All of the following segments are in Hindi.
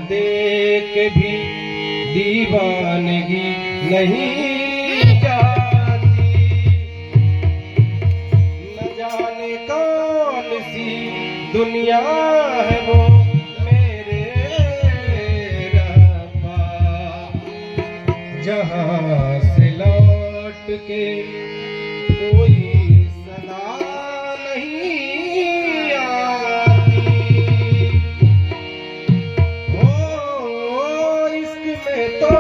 दे के भी दीवानगी नहीं जाती। न जाने कौन सी दुनिया है वो मेरे रब्बा, जहाँ से लौट के कोई सदा नहीं आती। ओ इश्क में तो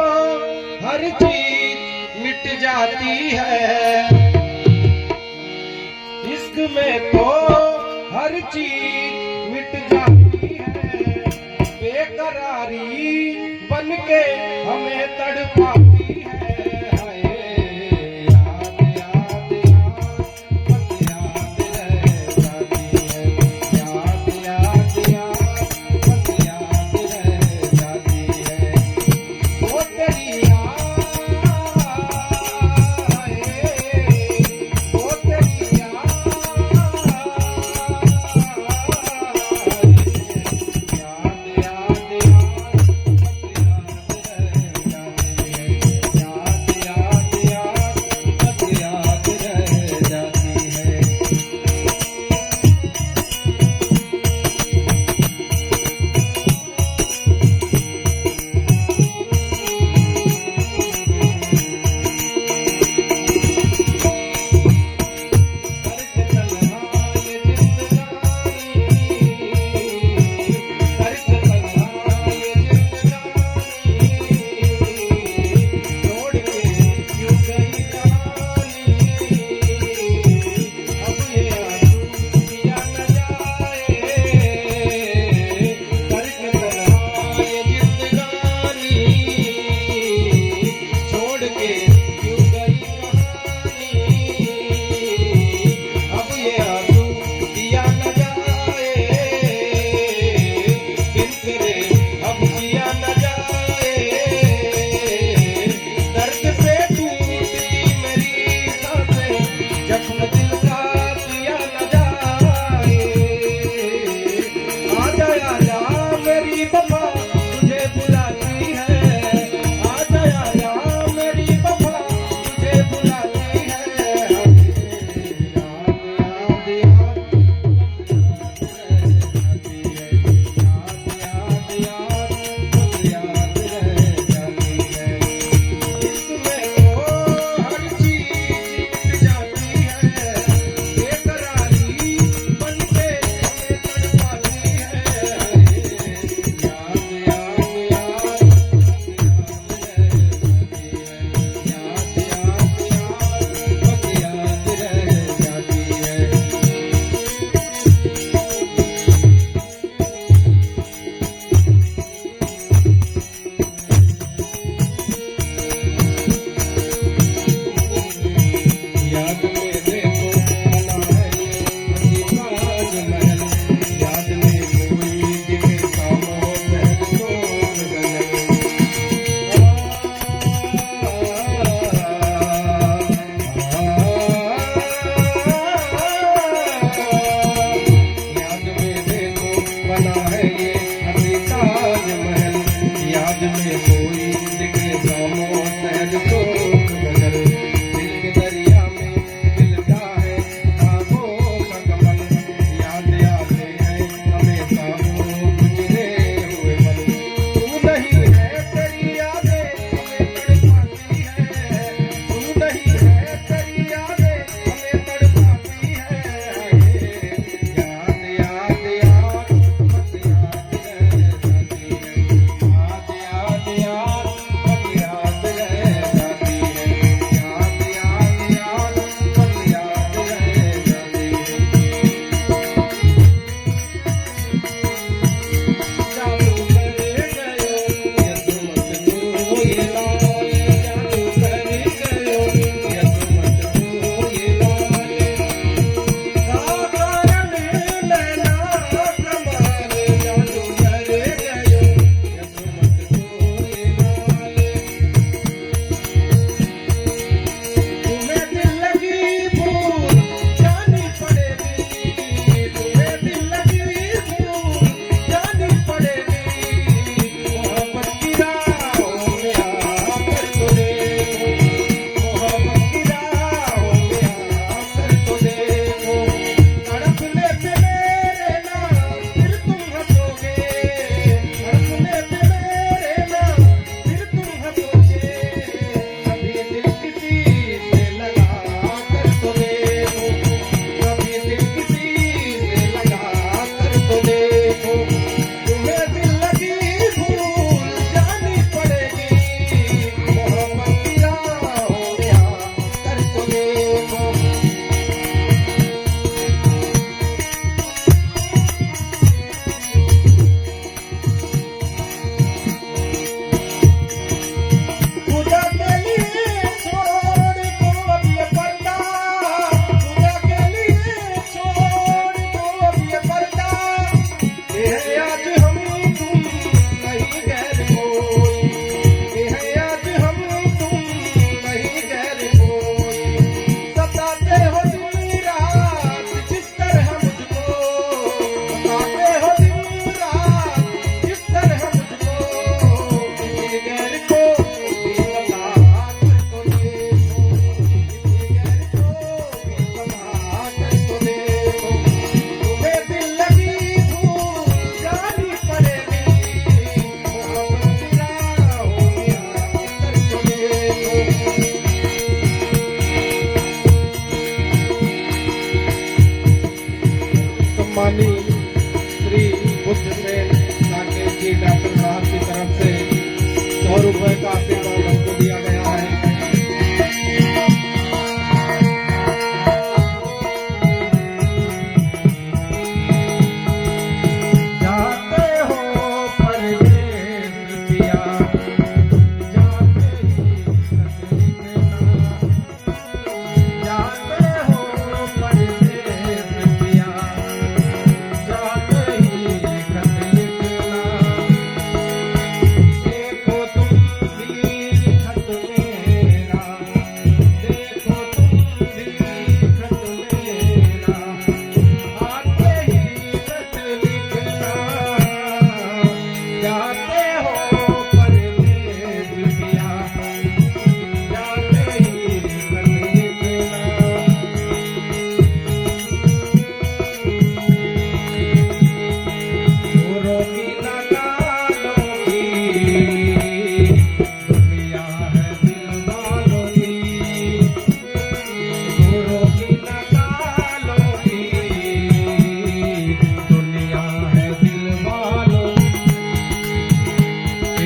हर चीज मिट जाती है, इश्क में तो हर चीज मिट जाती है। बेकरारी बन के हमें तड़पाती है। हाय याद याद याद याद रह जाती है, याद याद याद याद रह जाती है। वो तेरी याद, वो तेरी याद, याद याद याद रह जाती है।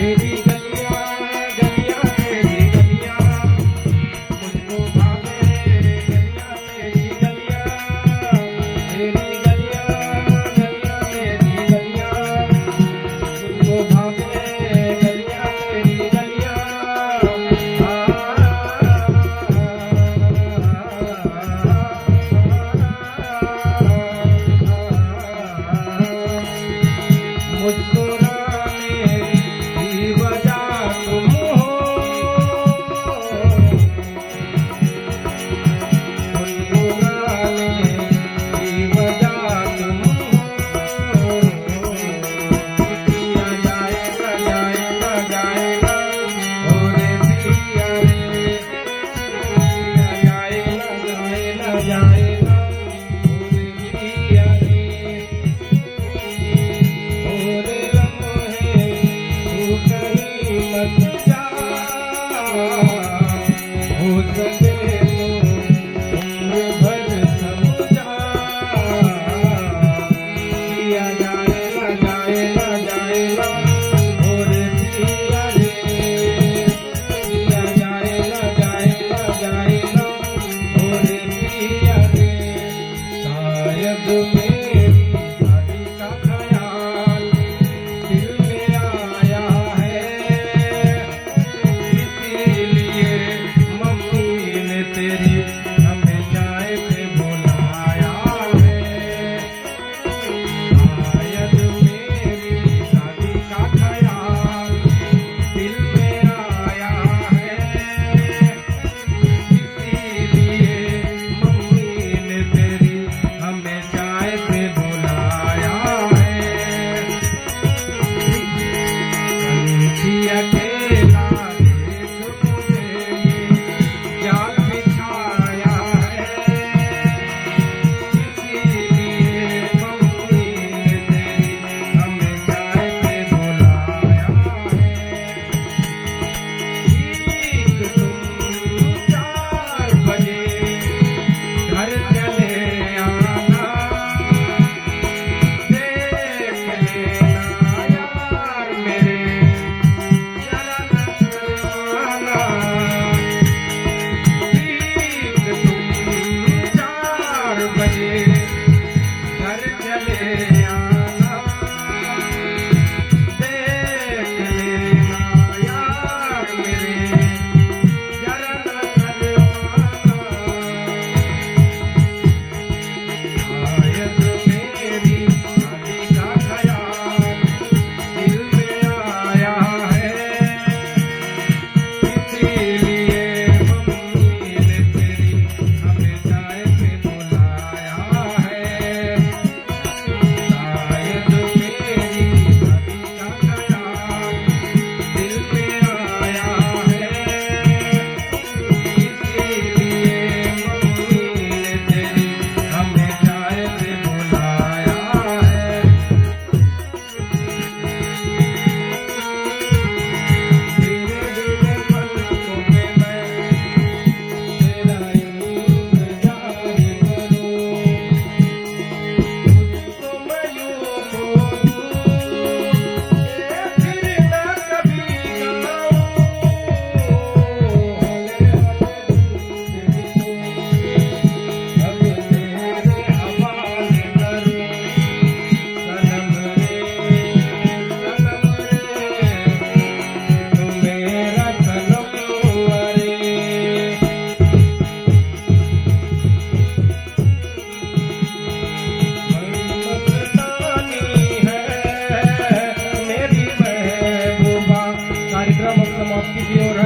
तेरी गलियां गलियां तेरी गलियां मुझको भावे गलियां तेरी गलियां तेरी गलियां गलियां तेरी गलियां मुझको भावे गलियां तेरी गलियां मुस्कुराने की वजह तुम हो मुस्कुराने की वजह तुम हो पिया जाएगा जाएगा जाएगा और पिया रे पिया जाएगा जाएगा जाएगा और पिया रे ओरे लम्हे तू कहीं मत जा हो सके तो उम्र भर समझा पिया जाएगा जाएगा जाएगा और पिया रे पिया जाएगा जाएगा जाएगा और पिया रे शायद मेरी शादी का ख्याल दिल में आया है इसीलिए मम्मी ने तेरी हमें चाय पे बुलाया है शायद मेरी शादी का ख्याल दिल में आया है इसीलिए मम्मी ने तेरी हमें चाय पे बुलाया है पंछी अकेला देख मुझे जाल बिछाया है इसीलिए मम्मी ने तेरी हमें चाय पे बुलाया है ठीक तुम 4 बजे घर चले आना देख लेना यार मेरे जरा नजराना ठीक तुम 4 बजे घर चले आना देख लेना यार मेरे जरा नजराना शायद मेरी शादी का ख्याल दिल में आया है इसीलिए मम्मी ने तेरी हमें चाय पे बुलाया है शायद मेरी शादी का ख्याल दिल में आया है इसीलिए मम्मी ने तेरी हमें चाय पे बुलाया है धीरे धीरे पलकों में मैं तेरा इंतजार करूं तुझको मैं यूं खोजूं ये फिर ना कभी गाऊं हले अब तेरे हवाले करूं सनम रे तू मेरा सनम अरे मस्तानी है मेरी महबूबा कार्यक्रम अब समाप्ति की ओर है।